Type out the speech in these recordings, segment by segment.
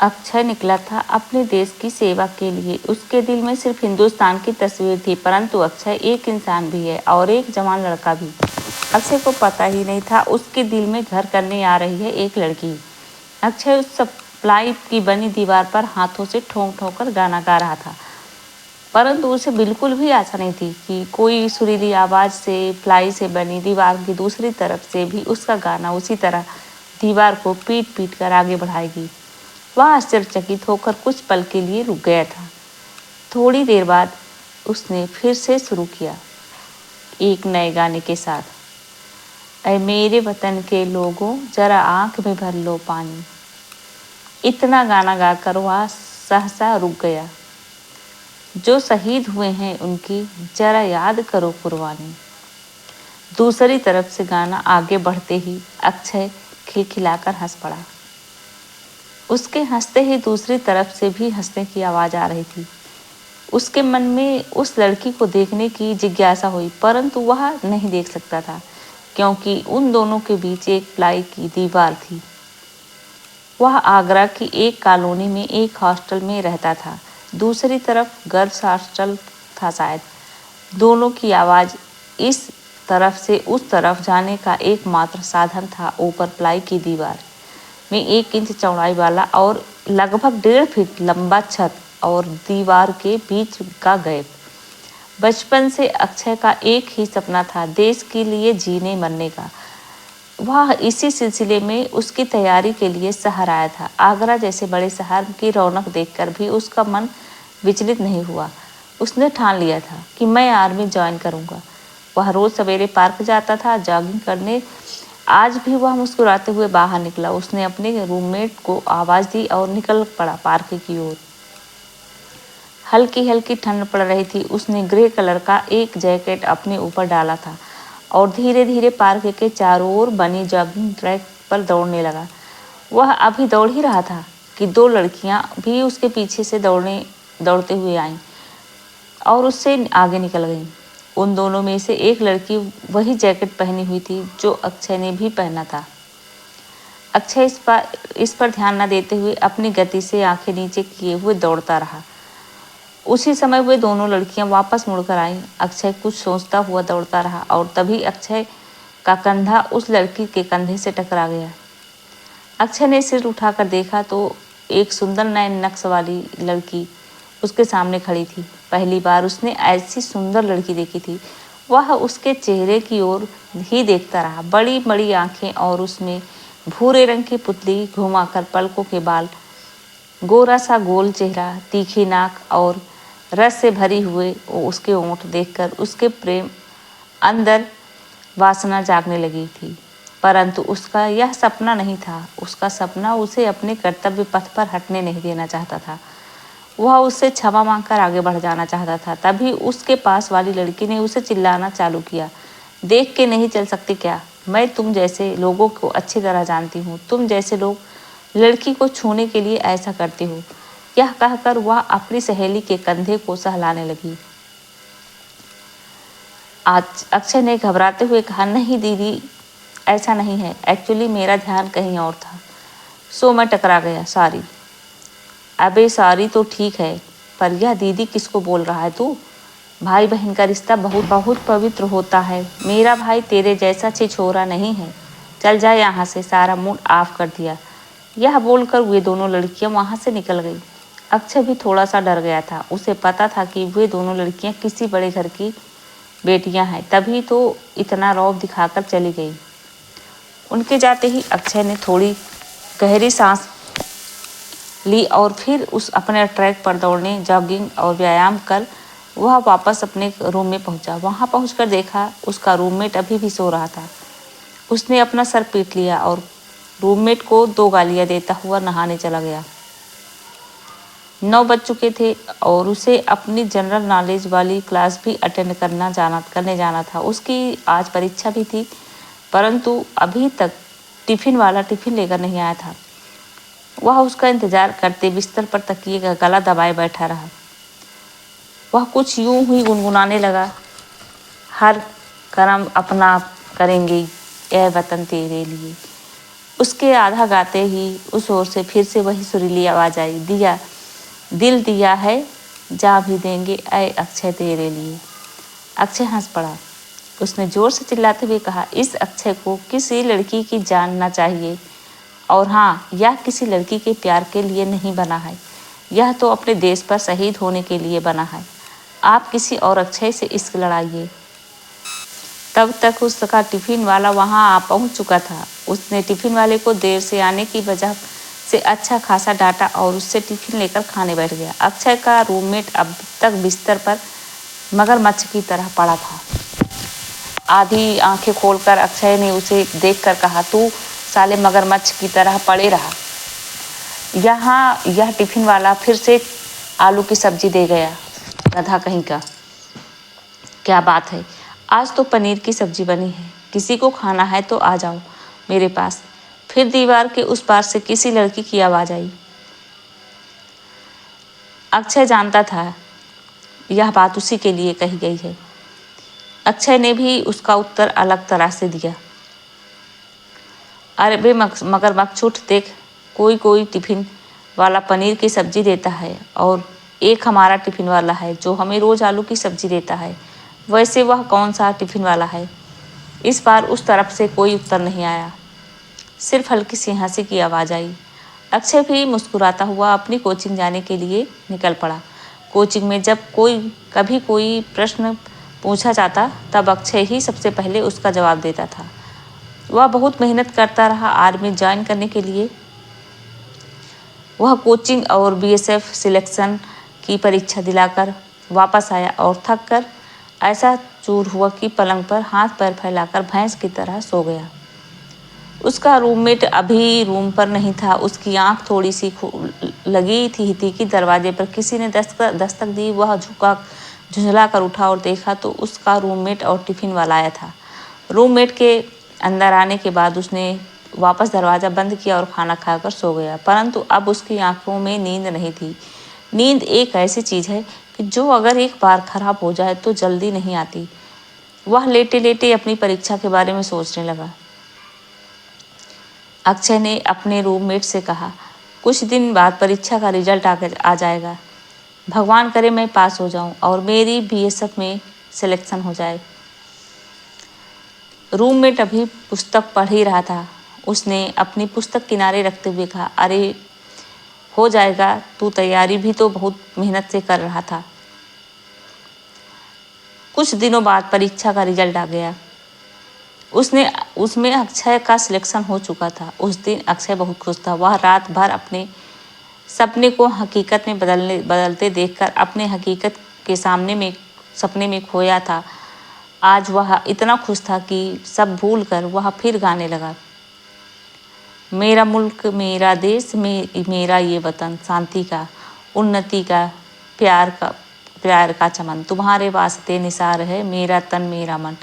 अक्षय निकला था अपने देश की सेवा के लिए। उसके दिल में सिर्फ हिंदुस्तान की तस्वीर थी, परंतु अक्षय एक इंसान भी है और एक जवान लड़का भी। अक्षय को पता ही नहीं था उसके दिल में घर करने आ रही है एक लड़की। अक्षय उस सप्लाई की बनी दीवार पर हाथों से ठोंक ठोंक कर गाना गा रहा था, परंतु उसे बिल्कुल भी आशा नहीं थी कि कोई सुरीली आवाज से प्लाई से बनी दीवार की दूसरी तरफ से भी उसका गाना उसी तरह दीवार को पीट पीट कर आगे बढ़ाएगी। वह आश्चर्यचकित होकर कुछ पल के लिए रुक गया था। थोड़ी देर बाद उसने फिर से शुरू किया, एक नए गाने के साथ। ऐ मेरे वतन के लोगों, जरा आंख में भर लो पानी। इतना गाना गाकर वह सहसा रुक गया। जो शहीद हुए हैं उनकी जरा याद करो कुर्बानी। दूसरी तरफ से गाना आगे बढ़ते ही अक्षय खिलखिलाकर हंस पड़ा। उसके हंसते ही दूसरी तरफ से भी हंसने की आवाज आ रही थी। उसके मन में उस लड़की को देखने की जिज्ञासा हुई, परंतु वह नहीं देख सकता था क्योंकि उन दोनों के बीच एक प्लाई की दीवार थी। वह आगरा की एक कॉलोनी में एक हॉस्टल में रहता था, दूसरी तरफ गर्ल्स हॉस्टल था शायद। दोनों की आवाज इस तरफ से उस तरफ जाने का एकमात्र साधन था ऊपर प्लाई की दीवार में 1 इंच चौड़ाई वाला और लगभग 1.5 फीट लंबा छत और दीवार के बीच का गैप। बचपन से अक्षय का एक ही सपना था, देश के लिए जीने मरने का। वह इसी सिलसिले में उसकी तैयारी के लिए शहर आया था। आगरा जैसे बड़े शहर की रौनक देखकर भी उसका मन विचलित नहीं हुआ। उसने ठान लिया था कि मैं आर्मी ज्वाइन करूंगा। वह रोज सवेरे पार्क जाता था जॉगिंग करने। आज भी वह मुस्कुराते हुए बाहर निकला। उसने अपने रूममेट को आवाज दी और निकल पड़ा पार्क की ओर। हल्की हल्की ठंड पड़ रही थी। उसने ग्रे कलर का एक जैकेट अपने ऊपर डाला था और धीरे धीरे पार्क के चारों ओर बनी जॉगिंग ट्रैक पर दौड़ने लगा। वह अभी दौड़ ही रहा था कि 2 लड़कियां भी उसके पीछे से दौड़ते हुए आईं और उससे आगे निकल गईं। उन दोनों में से एक लड़की वही जैकेट पहनी हुई थी जो अक्षय ने भी पहना था। अक्षय इस पर ध्यान न देते हुए अपनी गति से आंखें नीचे किए हुए दौड़ता रहा। उसी समय वे दोनों लड़कियां वापस मुड़कर आईं। अक्षय कुछ सोचता हुआ दौड़ता रहा और तभी अक्षय का कंधा उस लड़की के कंधे से टकरा गया। अक्षय ने सिर उठाकर देखा तो एक सुंदर नए नक्श वाली लड़की उसके सामने खड़ी थी। पहली बार उसने ऐसी सुंदर लड़की देखी थी। वह उसके चेहरे की ओर ही देखता रहा। बड़ी बड़ी आंखें और उसमें भूरे रंग की पुतली घुमाकर पलकों के बाल, गोरा सा गोल चेहरा, तीखी नाक और रस से भरी हुए उसके होंठ देखकर उसके प्रेम अंदर वासना जागने लगी थी। परंतु उसका यह सपना नहीं था। उसका सपना उसे अपने कर्तव्य पथ पर हटने नहीं देना चाहता था। वह उससे क्षमा मांगकर आगे बढ़ जाना चाहता था। तभी उसके पास वाली लड़की ने उसे चिल्लाना चालू किया, देख के नहीं चल सकती क्या? मैं तुम जैसे लोगों को अच्छी तरह जानती हूँ। तुम जैसे लोग लड़की को छूने के लिए ऐसा करते हो। यह कहकर वह अपनी सहेली के कंधे को सहलाने लगी। आज अक्षय ने घबराते हुए कहा, नहीं दीदी, ऐसा नहीं है। एक्चुअली मेरा ध्यान कहीं और था, सो मैं टकरा गया, सॉरी। अबे सॉरी तो ठीक है, पर यह दीदी किसको बोल रहा है तू? भाई बहन का रिश्ता बहुत बहुत पवित्र होता है। मेरा भाई तेरे जैसा छिछोरा नहीं है। चल जा यहाँ से, सारा मूड ऑफ कर दिया। यह बोलकर वे दोनों लड़कियां वहां से निकल गई। अक्षय भी थोड़ा सा डर गया था। उसे पता था कि वे दोनों लड़कियां किसी बड़े घर की बेटियां हैं, तभी तो इतना रौब दिखाकर चली गई। उनके जाते ही अक्षय ने थोड़ी गहरी सांस ली और फिर उस अपने ट्रैक पर दौड़ने, जॉगिंग और व्यायाम कर वह वापस अपने रूम में पहुंचा। वहां पहुंचकर देखा उसका रूममेट अभी भी सो रहा था। उसने अपना सर पीट लिया और रूममेट को 2 गालियां देता हुआ नहाने चला गया। 9 बज चुके थे और उसे अपनी जनरल नॉलेज वाली क्लास भी अटेंड करने जाना था। उसकी आज परीक्षा भी थी, परंतु अभी तक टिफिन वाला टिफिन लेकर नहीं आया था। वह उसका इंतजार करते बिस्तर पर तकिए का गला दबाए बैठा रहा। वह कुछ यूं ही गुनगुनाने लगा, हर कर्म अपना आप करेंगे, यह वतन तेरे लिए। उसके आधा गाते ही उस ओर से फिर से वही सुरीली आवाज आई, दिया दिल दिया है जा भी देंगे ऐ अक्षय तेरे लिए। अक्षय हंस पड़ा। उसने जोर से चिल्लाते हुए कहा, इस अक्षय को किसी लड़की की जानना चाहिए, और हाँ, यह किसी लड़की के प्यार के लिए नहीं बना है, यह तो अपने देश पर शहीद होने के लिए बना है। आप किसी और अक्षय से इश्क लड़ाइए। तब तक उसका टिफिन वाला वहां आ पहुंच चुका था। उसने टिफिन वाले को देर से आने की वजह से अच्छा खासा डांटा और उससे टिफिन लेकर खाने बैठ गया। अक्षय का रूममेट अब तक बिस्तर पर मगरमच्छ की तरह पड़ा था। आधी आंखें खोलकर अक्षय ने उसे देखकर कहा, तू साले मगरमच्छ की तरह पड़े रहा। यहाँ यह टिफिन वाला फिर से आलू की सब्जी दे गया। गधा कहीं का। क्या बात है, आज तो पनीर की सब्जी बनी है, किसी को खाना है तो आ जाओ मेरे पास। फिर दीवार के उस पार से किसी लड़की की आवाज आई। अक्षय जानता था यह बात उसी के लिए कही गई है। अक्षय ने भी उसका उत्तर अलग तरह से दिया। अरे बे मगरमच्छ उठ, देख कोई कोई टिफिन वाला पनीर की सब्जी देता है और एक हमारा टिफिन वाला है जो हमें रोज आलू की सब्जी देता है। वैसे वह कौन सा टिफिन वाला है? इस बार उस तरफ से कोई उत्तर नहीं आया, सिर्फ हल्की सी हंसी की आवाज़ आई। अक्षय भी मुस्कुराता हुआ अपनी कोचिंग जाने के लिए निकल पड़ा। कोचिंग में जब कभी कोई प्रश्न पूछा जाता तब अक्षय ही सबसे पहले उसका जवाब देता था। वह बहुत मेहनत करता रहा आर्मी ज्वाइन करने के लिए। वह कोचिंग और बीएसएफ सिलेक्शन की परीक्षा दिलाकर वापस आया और थक कर ऐसा चूर हुआ कि पलंग पर हाथ पैर फैलाकर भैंस की तरह सो गया। उसका रूममेट अभी रूम पर नहीं था। उसकी आंख थोड़ी सी लगी थी कि दरवाजे पर किसी ने दस्तक दी। वह झुंझला कर उठा और देखा तो उसका रूममेट और टिफिन वाला आया था। रूममेट के अंदर आने के बाद उसने वापस दरवाज़ा बंद किया और खाना खाकर सो गया। परंतु अब उसकी आंखों में नींद नहीं थी। नींद एक ऐसी चीज़ है कि जो अगर एक बार खराब हो जाए तो जल्दी नहीं आती। वह लेटे लेटे अपनी परीक्षा के बारे में सोचने लगा। अक्षय ने अपने रूममेट से कहा, कुछ दिन बाद परीक्षा का रिजल्ट आ जाएगा। भगवान करे मैं पास हो जाऊं और मेरी बीएसएफ में सिलेक्शन हो जाए। रूममेट अभी पुस्तक पढ़ ही रहा था। उसने अपनी पुस्तक किनारे रखते हुए कहा, अरे हो जाएगा, तू तैयारी भी तो बहुत मेहनत से कर रहा था। कुछ दिनों बाद परीक्षा का रिजल्ट आ गया। उसमें अक्षय का सिलेक्शन हो चुका था। उस दिन अक्षय बहुत खुश था। वह रात भर अपने सपने को हकीकत में बदलते देखकर अपने हकीकत के सपने में खोया था। आज वह इतना खुश था कि सब भूलकर वह फिर गाने लगा। मेरा मुल्क, मेरा देश, मेरा ये वतन, शांति का, उन्नति का, प्यार का चमन, तुम्हारे वास्ते निसार है मेरा तन मेरा मन।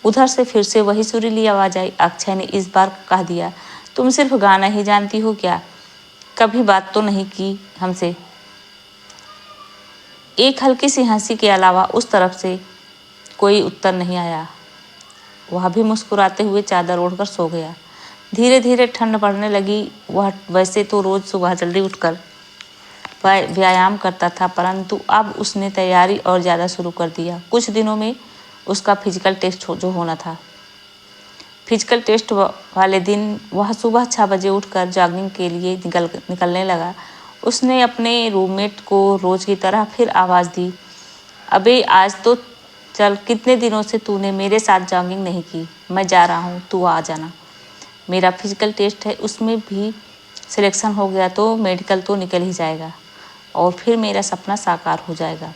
उधर से फिर से वही सुरीली आवाज आई। अक्षय ने इस बार कह दिया, तुम सिर्फ गाना ही जानती हो क्या? कभी बात तो नहीं की हमसे? एक हल्की सी हंसी के अलावा उस तरफ से कोई उत्तर नहीं आया। वह भी मुस्कुराते हुए चादर ओढ़कर सो गया। धीरे धीरे ठंड पड़ने लगी। वह वैसे तो रोज सुबह जल्दी उठकर व्यायाम करता था, परंतु अब उसने तैयारी और ज़्यादा शुरू कर दिया। कुछ दिनों में उसका फिजिकल टेस्ट जो होना था। फिजिकल टेस्ट वाले दिन वह सुबह 6 बजे उठकर जॉगिंग के लिए निकलने लगा। उसने अपने रूममेट को रोज की तरह फिर आवाज़ दी, अबे आज तो चल, कितने दिनों से तूने मेरे साथ जॉगिंग नहीं की। मैं जा रहा हूँ, तू आ जाना। मेरा फिजिकल टेस्ट है, उसमें भी सिलेक्शन हो गया तो मेडिकल तो निकल ही जाएगा और फिर मेरा सपना साकार हो जाएगा।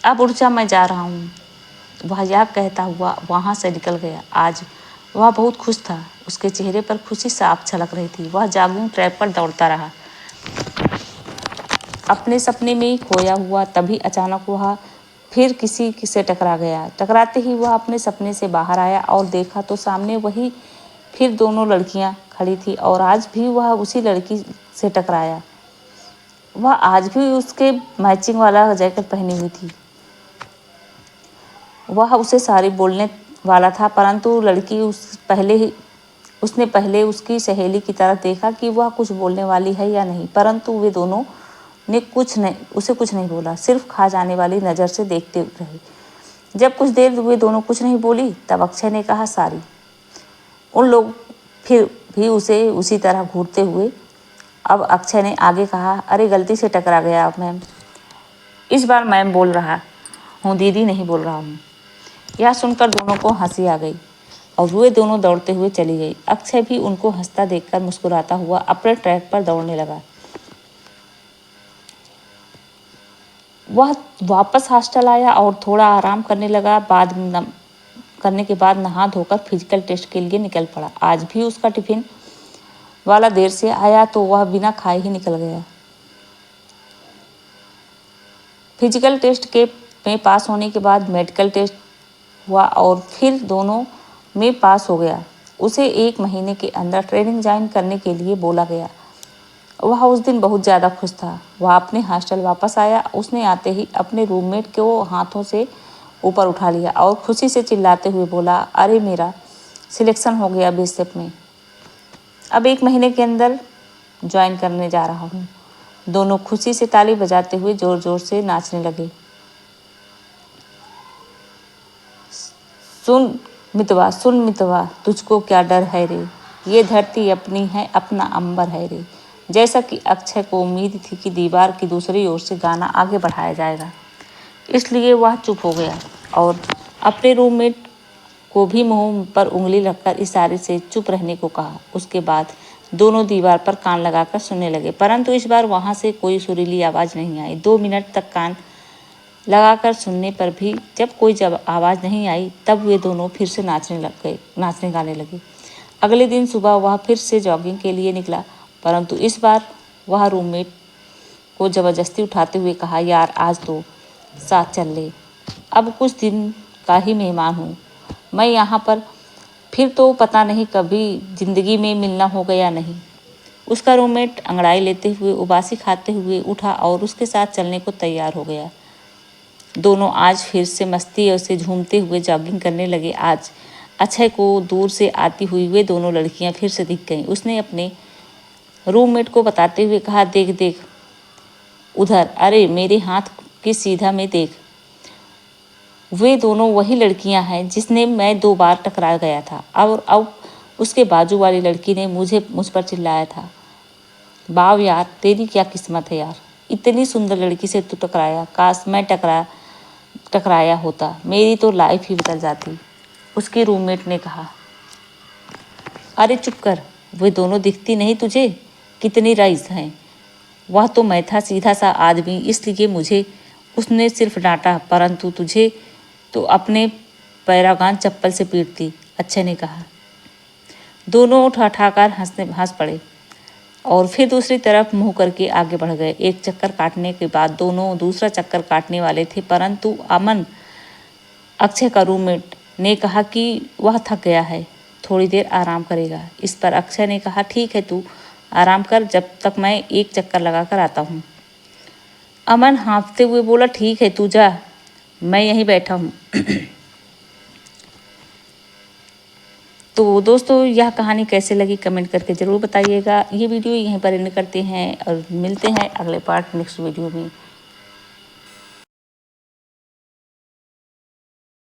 अब उठ जा, मैं जा रहा हूँ। वह यह कहता हुआ वहाँ से निकल गया। आज वह बहुत खुश था। उसके चेहरे पर खुशी साफ झलक रही थी। वह जॉगिंग ट्रैक पर दौड़ता रहा, अपने सपने में खोया हुआ। तभी अचानक वह फिर किसी से टकरा गया। टकराते ही वह अपने सपने से बाहर आया और देखा तो सामने वही फिर दोनों लड़कियां खड़ी थी और आज भी वह उसी लड़की से टकराया। वह आज भी उसके मैचिंग वाला जैकेट पहनी हुई थी। वह उसे सारी बोलने वाला था, परंतु लड़की उस पहले ही उसने पहले उसकी सहेली की तरफ देखा कि वह कुछ बोलने वाली है या नहीं, परंतु वे दोनों ने उसे कुछ नहीं बोला, सिर्फ खा जाने वाली नज़र से देखते रहे। जब कुछ देर वे दोनों कुछ नहीं बोली, तब अक्षय ने कहा सारी। उन लोग फिर भी उसे उसी तरह घूरते हुए। अब अक्षय ने आगे कहा, अरे गलती से टकरा गया मैम। इस बार मैम बोल रहा हूँ, दीदी नहीं बोल रहा हूँ। यह सुनकर दोनों को हंसी आ गई और वे दोनों दौड़ते हुए चली गई। अक्षय भी उनको हंसता देखकर मुस्कुराता हुआ अपने ट्रैक पर दौड़ने लगा। वह वापस हॉस्टल आया और थोड़ा आराम करने लगा। करने के बाद नहा धोकर फिजिकल टेस्ट के लिए निकल पड़ा। आज भी उसका टिफिन वाला देर से आया तो वह बिना खाए ही निकल गया। फिजिकल टेस्ट में पास होने के बाद मेडिकल टेस्ट हुआ और फिर दोनों में पास हो गया। उसे 1 महीने के अंदर ट्रेनिंग ज्वाइन करने के लिए बोला गया। वह उस दिन बहुत ज़्यादा खुश था। वह अपने हॉस्टल वापस आया। उसने आते ही अपने रूममेट को हाथों से ऊपर उठा लिया और खुशी से चिल्लाते हुए बोला, अरे मेरा सिलेक्शन हो गया बीएसएफ में। अब 1 महीने के अंदर ज्वाइन करने जा रहा हूँ। दोनों खुशी से ताली बजाते हुए जोर जोर से नाचने लगे। सुन मितवा तुझको क्या डर है रे, ये धरती अपनी है अपना अंबर है रे। जैसा कि अक्षय को उम्मीद थी कि दीवार की दूसरी ओर से गाना आगे बढ़ाया जाएगा, इसलिए वह चुप हो गया और अपने रूममेट को भी मुंह पर उंगली रखकर इशारे से चुप रहने को कहा। उसके बाद दोनों दीवार पर कान लगाकर सुनने लगे, परंतु इस बार वहां से कोई सुरीली आवाज़ नहीं आई। 2 मिनट तक कान लगाकर सुनने पर भी जब कोई आवाज़ नहीं आई, तब वे दोनों फिर से नाचने गाने लगे। अगले दिन सुबह वह फिर से जॉगिंग के लिए निकला, परंतु इस बार वह रूममेट को ज़बरदस्ती उठाते हुए कहा, यार आज तो साथ चल ले, अब कुछ दिन का ही मेहमान हूँ मैं यहाँ पर, फिर तो पता नहीं कभी ज़िंदगी में मिलना होगा या नहीं। उसका रूममेट अंगड़ाई लेते हुए उबासी खाते हुए उठा और उसके साथ चलने को तैयार हो गया। दोनों आज फिर से मस्ती और से झूमते हुए जॉगिंग करने लगे। आज अक्षय को दूर से आती हुई वे दोनों लड़कियां फिर से दिख गईं। उसने अपने रूममेट को बताते हुए कहा, देख देख उधर, अरे मेरे हाथ के सीधा में देख, वे दोनों वही लड़कियां हैं जिसने मैं 2 बार टकरा गया था। अब उसके बाजू वाली लड़की ने मुझ पर चिल्लाया था। वाव यार, तेरी क्या किस्मत है यार, इतनी सुंदर लड़की से तू टकराया, काश मैं टकराया होता, मेरी तो लाइफ ही बदल जाती। उसके रूममेट ने कहा, अरे चुप कर, वे दोनों दिखती नहीं तुझे, कितनी राइस हैं। वह तो मैं था सीधा सा आदमी, इसलिए मुझे उसने सिर्फ डांटा, परंतु तुझे तो अपने पैरागान चप्पल से पीटती। अच्छे ने कहा। दोनों ठठाकर हंस पड़े और फिर दूसरी तरफ मुंह करके आगे बढ़ गए। एक चक्कर काटने के बाद दोनों दूसरा चक्कर काटने वाले थे, परंतु अमन, अक्षय का रूममेट, ने कहा कि वह थक गया है, थोड़ी देर आराम करेगा। इस पर अक्षय ने कहा, ठीक है तू आराम कर, जब तक मैं एक चक्कर लगा कर आता हूँ। अमन हाँफते हुए बोला, ठीक है तू जा, मैं यहीं बैठा हूँ। तो दोस्तों, यह कहानी कैसे लगी कमेंट करके ज़रूर बताइएगा। ये वीडियो यहीं पर एंड करते हैं और मिलते हैं अगले पार्ट नेक्स्ट वीडियो में।